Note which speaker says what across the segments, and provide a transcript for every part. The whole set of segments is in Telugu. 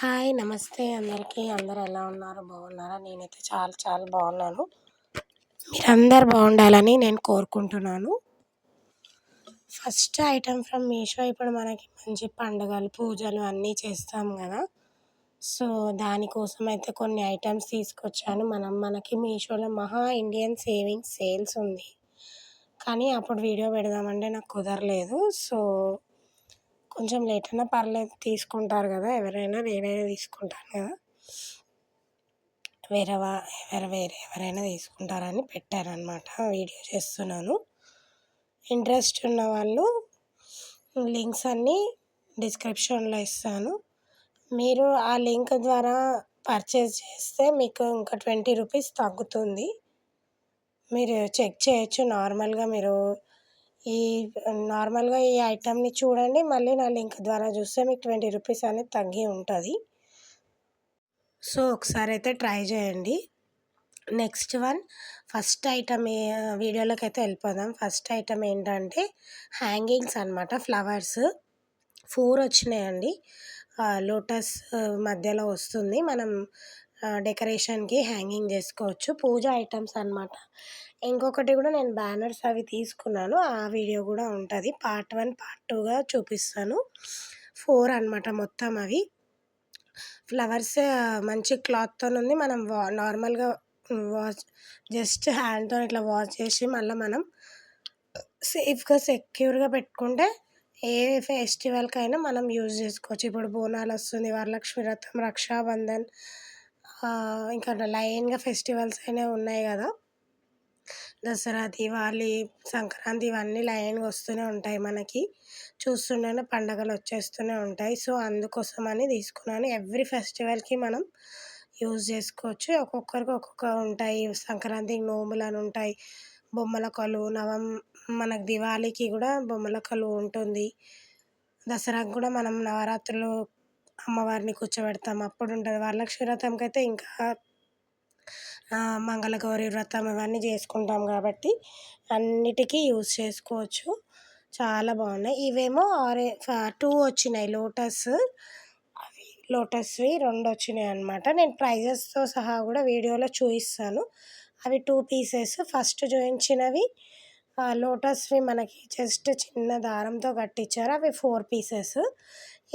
Speaker 1: హాయ్ నమస్తే అందరికీ. అందరూ ఎలా ఉన్నారు? బాగున్నారా? నేనైతే చాలా చాలా బాగున్నాను. మీరందరూ బాగుండాలని నేను కోరుకుంటున్నాను. First item from Meesho. ఇప్పుడు మనకి మంచి పండుగలు, పూజలు అన్నీ చేస్తాం కదా! సో, దానికోసం అయితే కొన్ని ఐటెమ్స్ తీసుకొచ్చాను. మనకి మీషోలో మహా ఇండియన్ సేవింగ్స్ సేల్స్ ఉంది. కానీ అప్పుడు వీడియో పెడదామంటే నాకు కుదరలేదు. సో, కొంచెం లేట్ అయినా పర్లేదు, తీసుకుంటారు కదా ఎవరైనా, నేనైనా తీసుకుంటాను కదా, ఎవరైనా తీసుకుంటారని పెట్టారనమాట. వీడియో చేస్తున్నాను. ఇంట్రెస్ట్ ఉన్న వాళ్ళు లింక్స్ అన్నీ డిస్క్రిప్షన్లో ఇస్తాను. మీరు ఆ లింక్ ద్వారా పర్చేస్ చేస్తే మీకు ఇంకా 20 రూపీస్ తగ్గుతుంది. మీరు చెక్ చేయొచ్చు. నార్మల్గా ఈ ఐటెంని చూడండి, మళ్ళీ నా లింక్ ద్వారా చూస్తే మీకు 20 రూపీస్ అనేది తగ్గి ఉంటుంది. సో, ఒకసారి అయితే ట్రై చేయండి. నెక్స్ట్ వన్, ఫస్ట్ ఐటమ్ వీడియోలోకి అయితే వెళ్ళిపోదాం. ఫస్ట్ ఐటమ్ ఏంటంటే హ్యాంగింగ్స్ అనమాట. ఫ్లవర్స్ 4 వచ్చినాయండి. లోటస్ మధ్యలో వస్తుంది. మనం డెకరేషన్కి హ్యాంగింగ్ చేసుకోవచ్చు. పూజ ఐటమ్స్ అనమాట. ఇంకొకటి కూడా నేను బ్యానర్స్ అవి తీసుకున్నాను. ఆ వీడియో కూడా ఉంటుంది. పార్ట్ 1 పార్ట్ 2గా చూపిస్తాను. 4 అనమాట మొత్తం. అవి ఫ్లవర్స్ మంచి క్లాత్తో ఉంది. మనం నార్మల్గా వాష్ జస్ట్ హ్యాండ్తో ఇట్లా వాష్ చేసి మళ్ళీ మనం సేఫ్గా సెక్యూర్గా పెట్టుకుంటే ఏ ఫెస్టివల్కైనా మనం యూజ్ చేసుకోవచ్చు. ఇప్పుడు బోనాలు వస్తుంది, వరలక్ష్మి వ్రతం, రక్షాబంధన్, ఇంకా లైన్గా ఫెస్టివల్స్ అనేవి ఉన్నాయి కదా, దసరా, దీపావళి, సంక్రాంతి, ఇవన్నీ లైన్గా వస్తూనే ఉంటాయి. మనకి చూస్తుంటేనే పండగలు వచ్చేస్తూనే ఉంటాయి. సో, అందుకోసమని తీసుకున్నాను. ఎవ్రీ ఫెస్టివల్కి మనం యూజ్ చేసుకోవచ్చు. ఒక్కొక్కరికి ఒక్కొక్క ఉంటాయి. సంక్రాంతికి నోములు అని ఉంటాయి, బొమ్మల కొలువు, మనకు దివాళీకి కూడా బొమ్మల కొలువు ఉంటుంది. దసరాకు కూడా మనం నవరాత్రులు అమ్మవారిని కూర్చోబెడతాం, అప్పుడు ఉంటుంది. వరలక్ష్మి వ్రతంకి అయితే ఇంకా మంగళగౌరి వ్రతం ఇవన్నీ చేసుకుంటాం కాబట్టి అన్నిటికీ యూజ్ చేసుకోవచ్చు. చాలా బాగున్నాయి. ఇవేమో 2 వచ్చినాయి లోటస్వి 2 వచ్చినాయి అనమాట. నేను ప్రైజెస్తో సహా కూడా వీడియోలో చూపిస్తాను. అవి 2 పీసెస్. ఫస్ట్ చూపించినవి లోటస్వి మనకి జస్ట్ చిన్న దారంతో కట్టించారు. అవి 4 పీసెస్.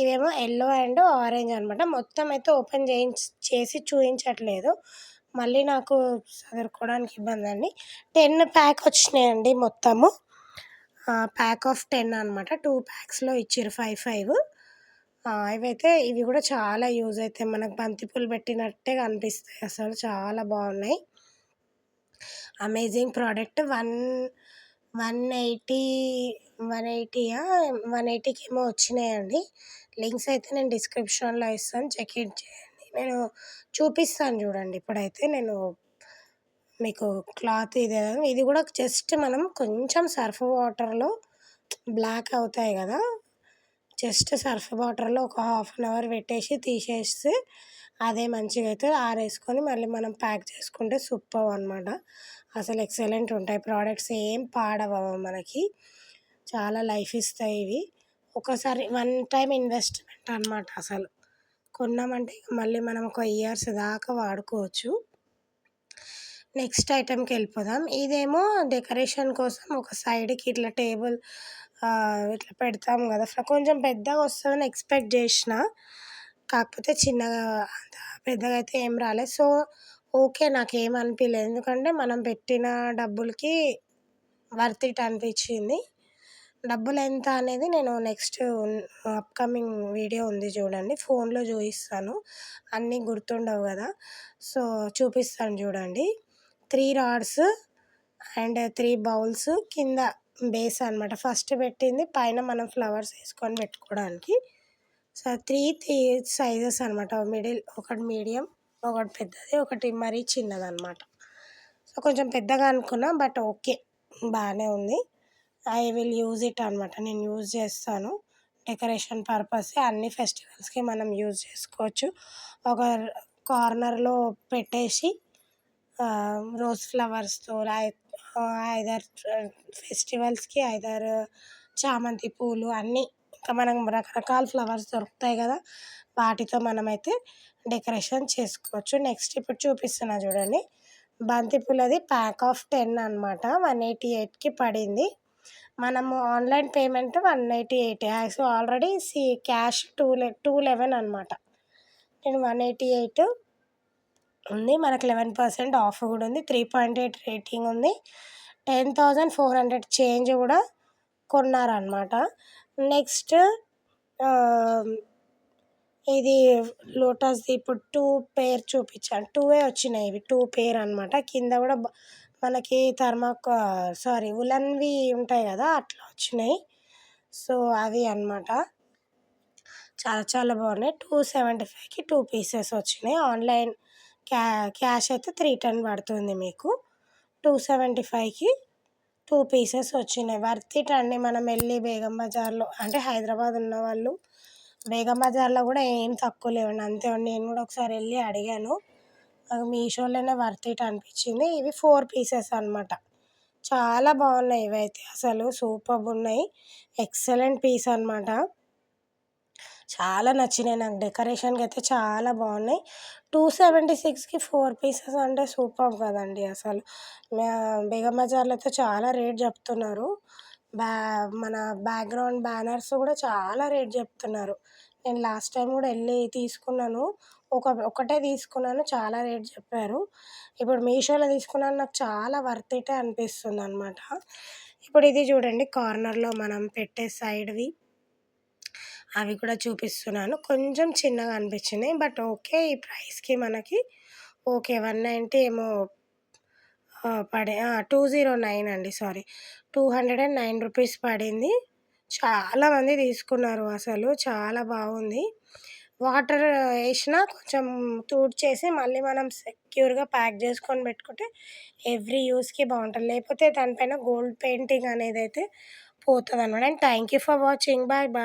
Speaker 1: ఇవేమో ఎల్లో అండ్ ఆరెంజ్ అనమాట. మొత్తం అయితే ఓపెన్ చేసి చూపించట్లేదు, మళ్ళీ నాకు చదువుకోవడానికి ఇబ్బంది అండి. 10 ప్యాక్ వచ్చినాయండి మొత్తము. ప్యాక్ ఆఫ్ 10 అనమాట. 2 ప్యాక్స్లో ఇచ్చారు 5. ఇవి కూడా చాలా యూజ్ అవుతాయి. మనకు బంతిపూలు పెట్టినట్టే కనిపిస్తాయి. అసలు చాలా బాగున్నాయి. Amazing product. 180కి ఏమో వచ్చినాయండి. లింక్స్ అయితే నేను డిస్క్రిప్షన్లో ఇస్తాను, చెక్ ఇట్ చేయండి. నేను చూపిస్తాను చూడండి. ఇప్పుడైతే నేను మీకు క్లాత్ ఇది కూడా జస్ట్ మనం కొంచెం సర్ఫ్ వాటర్లో బ్లాక్ అవుతాయి కదా, జస్ట్ సర్ఫ్ వాటర్లో ఒక 1/2 అవర్ పెట్టేసి తీసేస్తే అదే మంచిగా అవుతుంది. ఆరేసుకొని మళ్ళీ మనం ప్యాక్ చేసుకుంటే సూపర్ అనమాట. అసలు ఎక్సలెంట్ ఉంటాయి ప్రోడక్ట్స్. ఏం పాడవవు మనకి, చాలా లైఫ్ ఇస్తాయి ఇవి. ఒకసారి 1 టైం ఇన్వెస్ట్మెంట్ అనమాట. అసలు కొన్నామంటే మళ్ళీ మనం ఒక ఇయర్స్ దాకా వాడుకోవచ్చు. నెక్స్ట్ ఐటెంకి వెళ్ళిపోదాం. ఇదేమో డెకరేషన్ కోసం ఒక సైడ్కి ఇట్లా టేబుల్ ఇట్లా పెడతాం కదా, కొంచెం పెద్దగా వస్తుందని ఎక్స్పెక్ట్ చేసిన, కాకపోతే చిన్నగా, అంత పెద్దగా అయితే ఏం రాలేదు. సో, ఓకే, నాకేం అనిపించలేదు. ఎందుకంటే మనం పెట్టిన డబ్బులకి వర్త్ ఇట్ అనిపించింది. డబ్బులు ఎంత అనేది నేను నెక్స్ట్ అప్కమింగ్ వీడియో ఉంది చూడండి, ఫోన్లో చూపిస్తాను. అన్నీ గుర్తుండవు కదా, సో చూపిస్తాను చూడండి. 3 రాడ్స్ అండ్ 3 బౌల్స్, కింద బేస్ అనమాట. ఫస్ట్ పెట్టింది పైన మనం ఫ్లవర్స్ వేసుకొని పెట్టుకోవడానికి. సో 3 సైజెస్ అనమాట. ఒకటి మీడియం, ఒకటి పెద్దది, ఒకటి మరీ చిన్నదనమాట. సో కొంచెం పెద్దగా అనుకున్నా, బట్ ఓకే, బాగానే ఉంది. ఐ విల్ యూజ్ ఇట్ అనమాట. నేను యూజ్ చేస్తాను. డెకరేషన్ పర్పస్ అన్ని ఫెస్టివల్స్కి మనం యూజ్ చేసుకోవచ్చు. ఒక కార్నర్లో పెట్టేసి రోజ్ ఫ్లవర్స్తో ఐదర్ ఫెస్టివల్స్కి చామంతి పూలు అన్నీ మనం రకరకాల ఫ్లవర్స్ దొరుకుతాయి కదా, వాటితో మనమైతే డెకరేషన్ చేసుకోవచ్చు. నెక్స్ట్ ఇప్పుడు చూపిస్తున్నా చూడండి. బంతిపూలది ప్యాక్ ఆఫ్ 10 అనమాట. 188కి పడింది. మనము online payment 188. So already cash 211 అనమాట. నేను 188 ఉంది. మనకు 11% ఆఫ్ కూడా ఉంది. 3.8 రేటింగ్ ఉంది. 10,400 చేంజ్ కూడా కొన్నారనమాట. నెక్స్ట్ ఇది లోటస్ది ఇప్పుడు 2 పేర్ చూపించాను. 2 వచ్చినాయి. ఇవి 2 పేర్ అనమాట. కింద కూడా మనకి ఉలన్వి ఉంటాయి కదా, అట్లా వచ్చినాయి. సో అవి అనమాట. చాలా చాలా బాగున్నాయి. 275కి 2 పీసెస్ వచ్చినాయి. ఆన్లైన్ క్యాష్ అయితే 310 పడుతుంది మీకు. 275కి 2 పీసెస్ వచ్చినాయి. వర్త్ ఇట్ అండి. మనం వెళ్ళి బేగం బజార్లో, అంటే హైదరాబాద్ ఉన్న వాళ్ళు బేగం బజార్లో కూడా ఏం తక్కువ లేవండి. అంతే. నేను కూడా ఒకసారి వెళ్ళి అడిగాను. నాకు మీషోలోనే వర్త్ ఇట్ అనిపించింది. ఇవి 4 పీసెస్ అనమాట. చాలా బాగున్నాయి ఇవైతే. అసలు సూపర్బ్ ఉన్నాయి. ఎక్సలెంట్ పీస్ అనమాట. చాలా నచ్చినాయి నాకు. డెకరేషన్కి అయితే చాలా బాగున్నాయి. 276కి 4 పీసెస్ అంటే సూపర్బ్ కదండి అసలు. బేగం బజార్లో అయితే చాలా రేట్ చెప్తున్నారు. మన బ్యాక్గ్రౌండ్ బ్యానర్స్ కూడా చాలా రేట్ చెప్తున్నారు. నేను లాస్ట్ టైం కూడా వెళ్ళి తీసుకున్నాను. ఒకటే తీసుకున్నాను, చాలా రేట్ చెప్పారు. ఇప్పుడు మీషోలో తీసుకున్నాను, నాకు చాలా వర్త్ ఇటే అనిపిస్తుంది అనమాట. ఇప్పుడు ఇది చూడండి, కార్నర్లో మనం పెట్టే సైడ్వి అవి కూడా చూపిస్తున్నాను. కొంచెం చిన్నగా అనిపించినాయి, బట్ ఓకే. ఈ ప్రైస్కి మనకి ఓకే. 190 ఏమో 209 అండి, సారీ, 209 రూపీస్ పడింది. చాలామంది తీసుకున్నారు. అసలు చాలా బాగుంది. వాటర్ వేసినా కొంచెం తుడిచేసి మళ్ళీ మనం సెక్యూర్గా ప్యాక్ చేసుకొని పెట్టుకుంటే ఎవ్రీ యూస్కి బాగుంటుంది. లేకపోతే దానిపైన గోల్డ్ పెయింటింగ్ అనేది అయితే పోతుంది అనమాట. And thank you for watching. Bye bye.